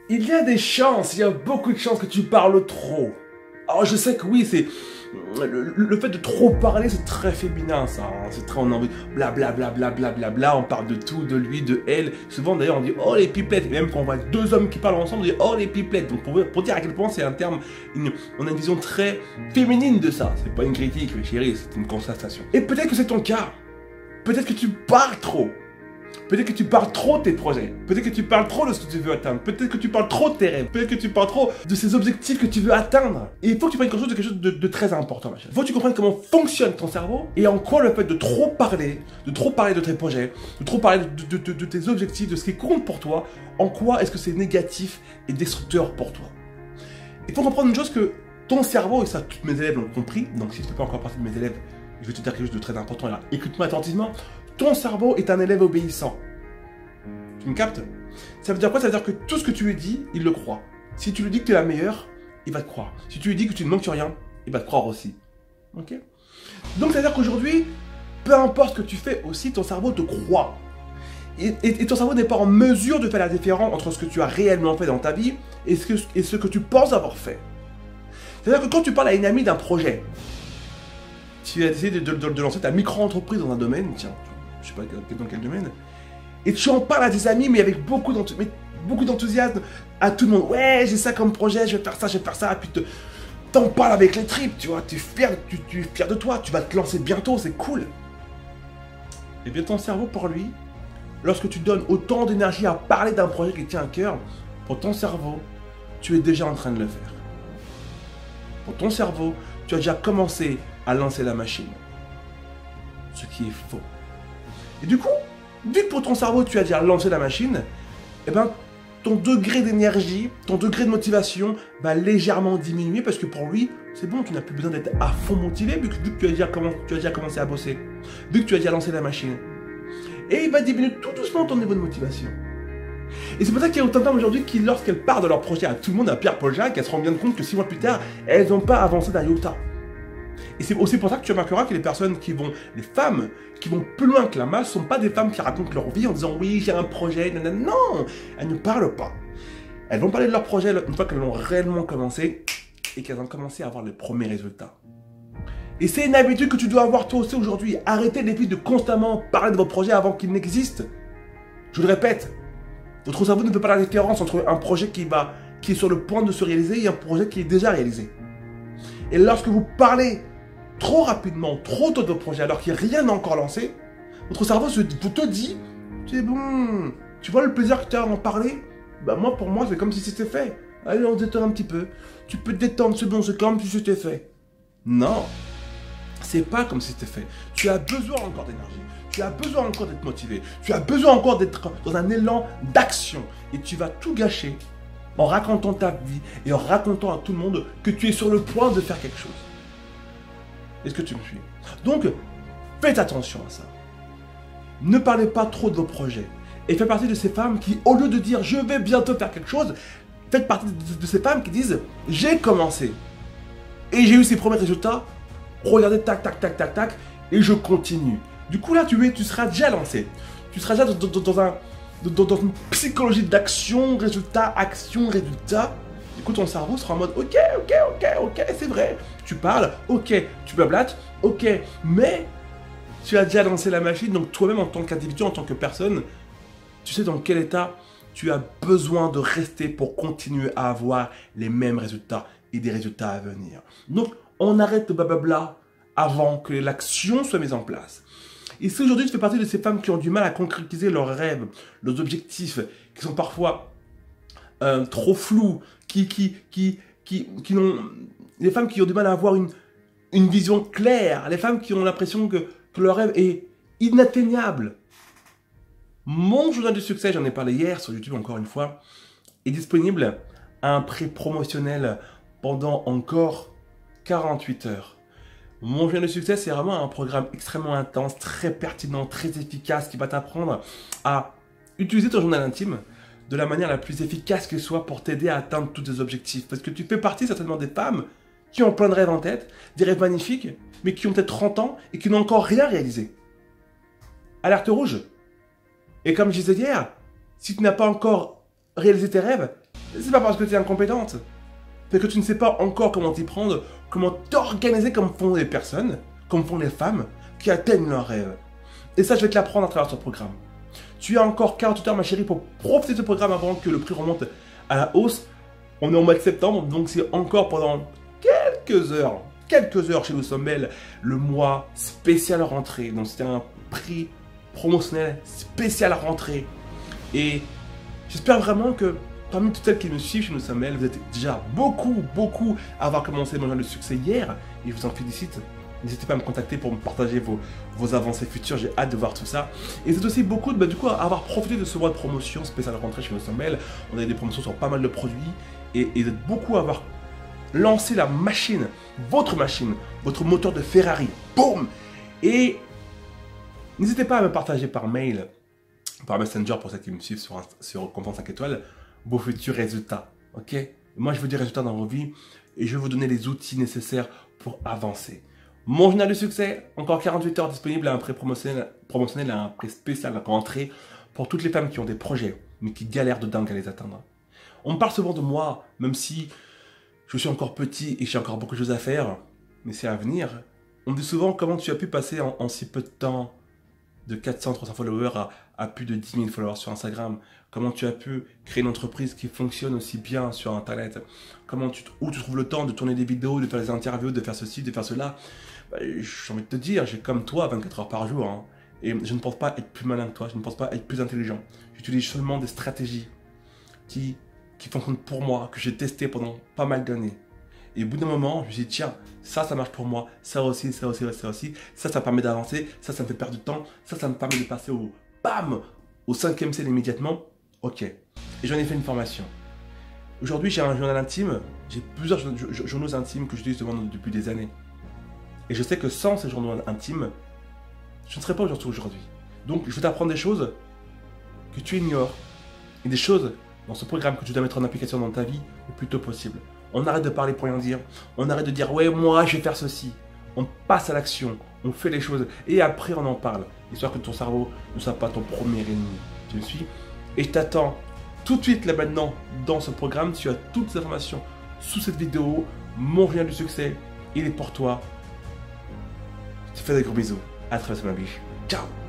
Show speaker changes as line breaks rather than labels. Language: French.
Il y a des chances, il y a beaucoup de chances que tu parles trop. Alors je sais que oui, c'est... Le fait de trop parler, c'est très féminin, ça. Hein. C'est très, on a envie, blablabla, on parle de tout, de lui, de elle. Souvent, d'ailleurs, on dit, oh les pipelettes. Et même quand on voit deux hommes qui parlent ensemble, on dit, oh les pipelettes. Donc, pour dire à quel point c'est un terme, on a une vision très féminine de ça. C'est pas une critique, mes chéris, c'est une constatation. Et peut-être que c'est ton cas. Peut-être que tu parles trop. Peut-être que tu parles trop de tes projets. Peut-être que tu parles trop de ce que tu veux atteindre. Peut-être que tu parles trop de tes rêves. Peut-être que tu parles trop de ces objectifs que tu veux atteindre. Et il faut que tu prennes quelque chose de très important, ma chérie. Il faut que tu comprennes comment fonctionne ton cerveau et en quoi le fait de trop parler de tes projets, de trop parler de tes objectifs, de ce qui compte pour toi, en quoi est-ce que c'est négatif et destructeur pour toi. Il faut comprendre une chose que ton cerveau, et ça tous mes élèves l'ont compris, donc si tu ne fais pas encore partie de mes élèves, je vais te dire quelque chose de très important, alors écoute-moi attentivement. Ton cerveau est un élève obéissant. Tu me captes? Ça veut dire quoi? Ça veut dire que tout ce que tu lui dis, il le croit. Si tu lui dis que tu es la meilleure, il va te croire. Si tu lui dis que tu ne manques rien, il va te croire aussi. Ok? Donc ça veut dire qu'aujourd'hui, peu importe ce que tu fais aussi, ton cerveau te croit. Et ton cerveau n'est pas en mesure de faire la différence entre ce que tu as réellement fait dans ta vie et ce que tu penses avoir fait. C'est-à-dire que quand tu parles à une amie d'un projet, tu as décidé de lancer ta micro-entreprise dans un domaine, tiens, je sais pas dans quel domaine, et tu en parles à tes amis, mais avec beaucoup d'enthousiasme, à tout le monde. Ouais, j'ai ça comme projet, je vais faire ça, et puis t'en parles avec les tripes, tu vois, tu es fier de toi, tu vas te lancer bientôt, c'est cool. Et bien ton cerveau, pour lui, lorsque tu donnes autant d'énergie à parler d'un projet qui tient à cœur, pour ton cerveau, tu es déjà en train de le faire. Pour ton cerveau, tu as déjà commencé à lancer la machine. Ce qui est faux. Et du coup, vu que pour ton cerveau, tu as déjà lancé la machine, eh ben, ton degré d'énergie, ton degré de motivation va légèrement diminuer parce que pour lui, c'est bon, tu n'as plus besoin d'être à fond motivé vu que tu as déjà commencé à bosser, vu que tu as déjà lancé la machine. Et il va diminuer tout doucement ton niveau de motivation. Et c'est pour ça qu'il y a autant de femmes aujourd'hui qui, lorsqu'elles parlent de leur projet à tout le monde, à Pierre, Paul, Jacques, elles se rendent bien compte que 6 mois plus tard, elles n'ont pas avancé d'un iota. Et c'est aussi pour ça que tu remarqueras que les femmes qui vont plus loin que la masse, ne sont pas des femmes qui racontent leur vie en disant oui, j'ai un projet, nanana. Non, elles ne parlent pas. Elles vont parler de leur projet une fois qu'elles l'ont réellement commencé et qu'elles ont commencé à avoir les premiers résultats. Et c'est une habitude que tu dois avoir toi aussi aujourd'hui. Arrêtez les filles de constamment parler de vos projets avant qu'ils n'existent. Je le répète, votre cerveau ne peut pas la différence entre un projet qui est sur le point de se réaliser et un projet qui est déjà réalisé. Et lorsque vous parlez trop rapidement, trop tôt de votre projet, alors qu'il n'y a rien encore lancé, votre cerveau te dit, c'est bon, tu vois le plaisir que tu as à en parler? Bah moi, pour moi, c'est comme si c'était fait. Allez, on se détend un petit peu. Tu peux te détendre, c'est bon, c'est comme si c'était fait. Non, c'est pas comme si c'était fait. Tu as besoin encore d'énergie. Tu as besoin encore d'être motivé. Tu as besoin encore d'être dans un élan d'action. Et tu vas tout gâcher en racontant ta vie et en racontant à tout le monde que tu es sur le point de faire quelque chose. Est-ce que tu me suis? Donc, faites attention à ça. Ne parlez pas trop de vos projets. Et faites partie de ces femmes qui, au lieu de dire « je vais bientôt faire quelque chose », faites partie de ces femmes qui disent « j'ai commencé. Et j'ai eu ces premiers résultats. Regardez, tac, tac, tac, tac, tac. Et je continue. » Du coup, là, tu seras déjà lancé. Tu seras déjà dans une psychologie d'action, résultat, action, résultat. Du coup, ton cerveau sera en mode ok, c'est vrai. Tu parles, ok, tu blablates, ok, mais tu as déjà lancé la machine, donc toi-même en tant qu'individu, en tant que personne, tu sais dans quel état tu as besoin de rester pour continuer à avoir les mêmes résultats et des résultats à venir. Donc, on arrête le blablabla avant que l'action soit mise en place. Et si aujourd'hui tu fais partie de ces femmes qui ont du mal à concrétiser leurs rêves, leurs objectifs, qui sont parfois trop flous, les femmes qui ont du mal à avoir une vision claire, les femmes qui ont l'impression que leur rêve est inatteignable. Mon journal du succès, j'en ai parlé hier sur YouTube encore une fois, est disponible à un prix promotionnel pendant encore 48 heures. Mon journal du succès, c'est vraiment un programme extrêmement intense, très pertinent, très efficace, qui va t'apprendre à utiliser ton journal intime de la manière la plus efficace que soit pour t'aider à atteindre tous tes objectifs. Parce que tu fais partie certainement des femmes qui ont plein de rêves en tête, des rêves magnifiques, mais qui ont peut-être 30 ans et qui n'ont encore rien réalisé. Alerte rouge. Et comme je disais hier, si tu n'as pas encore réalisé tes rêves, C'est pas parce que tu es incompétente. C'est que tu ne sais pas encore comment t'y prendre, comment t'organiser comme font les personnes, comme font les femmes qui atteignent leurs rêves. Et ça, je vais te l'apprendre à travers ce programme. Tu as encore 48 heures, ma chérie, pour profiter de ce programme avant que le prix remonte à la hausse. On est au mois de septembre, donc c'est encore pendant quelques heures chez Nous Sommes Belles, le mois spécial rentrée. Donc c'était un prix promotionnel spécial rentrée. Et j'espère vraiment que parmi toutes celles qui me suivent chez Nous Sommes Belles, vous êtes déjà beaucoup à avoir commencé mon journal de succès hier. Et je vous en félicite. N'hésitez pas à me contacter pour me partager vos avancées futures, j'ai hâte de voir tout ça. Et c'est aussi beaucoup du coup, à avoir profité de ce mois de promotion spécial rentrée chez Nous Sommes Belles. On a des promotions sur pas mal de produits et d'être beaucoup à avoir lancé la machine, votre moteur de Ferrari. Boum! Et n'hésitez pas à me partager par mail, par Messenger pour ceux qui me suivent sur Content 5 étoiles, vos futurs résultats. Ok? Moi, je veux des résultats dans vos vies et je vais vous donner les outils nécessaires pour avancer. Mon journal de succès, encore 48 heures disponible à un prix promotionnel, à un prix spécial à rentrée pour toutes les femmes qui ont des projets, mais qui galèrent de dingue à les atteindre. On me parle souvent de moi, même si je suis encore petit et j'ai encore beaucoup de choses à faire, mais c'est à venir. On me dit souvent comment tu as pu passer en si peu de temps de 400-300 followers à plus de 10 000 followers sur Instagram. Comment tu as pu créer une entreprise qui fonctionne aussi bien sur Internet. Où tu trouves le temps de tourner des vidéos, de faire des interviews, de faire ceci, de faire cela. J'ai envie de te dire, j'ai comme toi 24 heures par jour. Hein, et je ne pense pas être plus malin que toi, je ne pense pas être plus intelligent. J'utilise seulement des stratégies qui fonctionnent pour moi, que j'ai testé pendant pas mal d'années. Et au bout d'un moment, je me suis dit, tiens, ça marche pour moi, ça aussi, ça permet d'avancer, ça me fait perdre du temps, ça me permet de passer au 5e ciel immédiatement. Ok. Et j'en ai fait une formation. Aujourd'hui, j'ai un journal intime, j'ai plusieurs journaux intimes que j'utilise depuis des années. Et je sais que sans ces journaux intimes, je ne serais pas aujourd'hui. Donc, je vais t'apprendre des choses que tu ignores et des choses dans ce programme que tu dois mettre en application dans ta vie le plus tôt possible. On arrête de parler pour rien dire. On arrête de dire « ouais, moi, je vais faire ceci ». On passe à l'action, on fait les choses et après on en parle. Histoire que ton cerveau ne soit pas ton premier ennemi. Tu me suis? Et je t'attends tout de suite là maintenant dans ce programme. Tu as toutes les informations sous cette vidéo. Mon journal du succès, il est pour toi. Je te fais des gros bisous. À très bientôt ma biche. Ciao.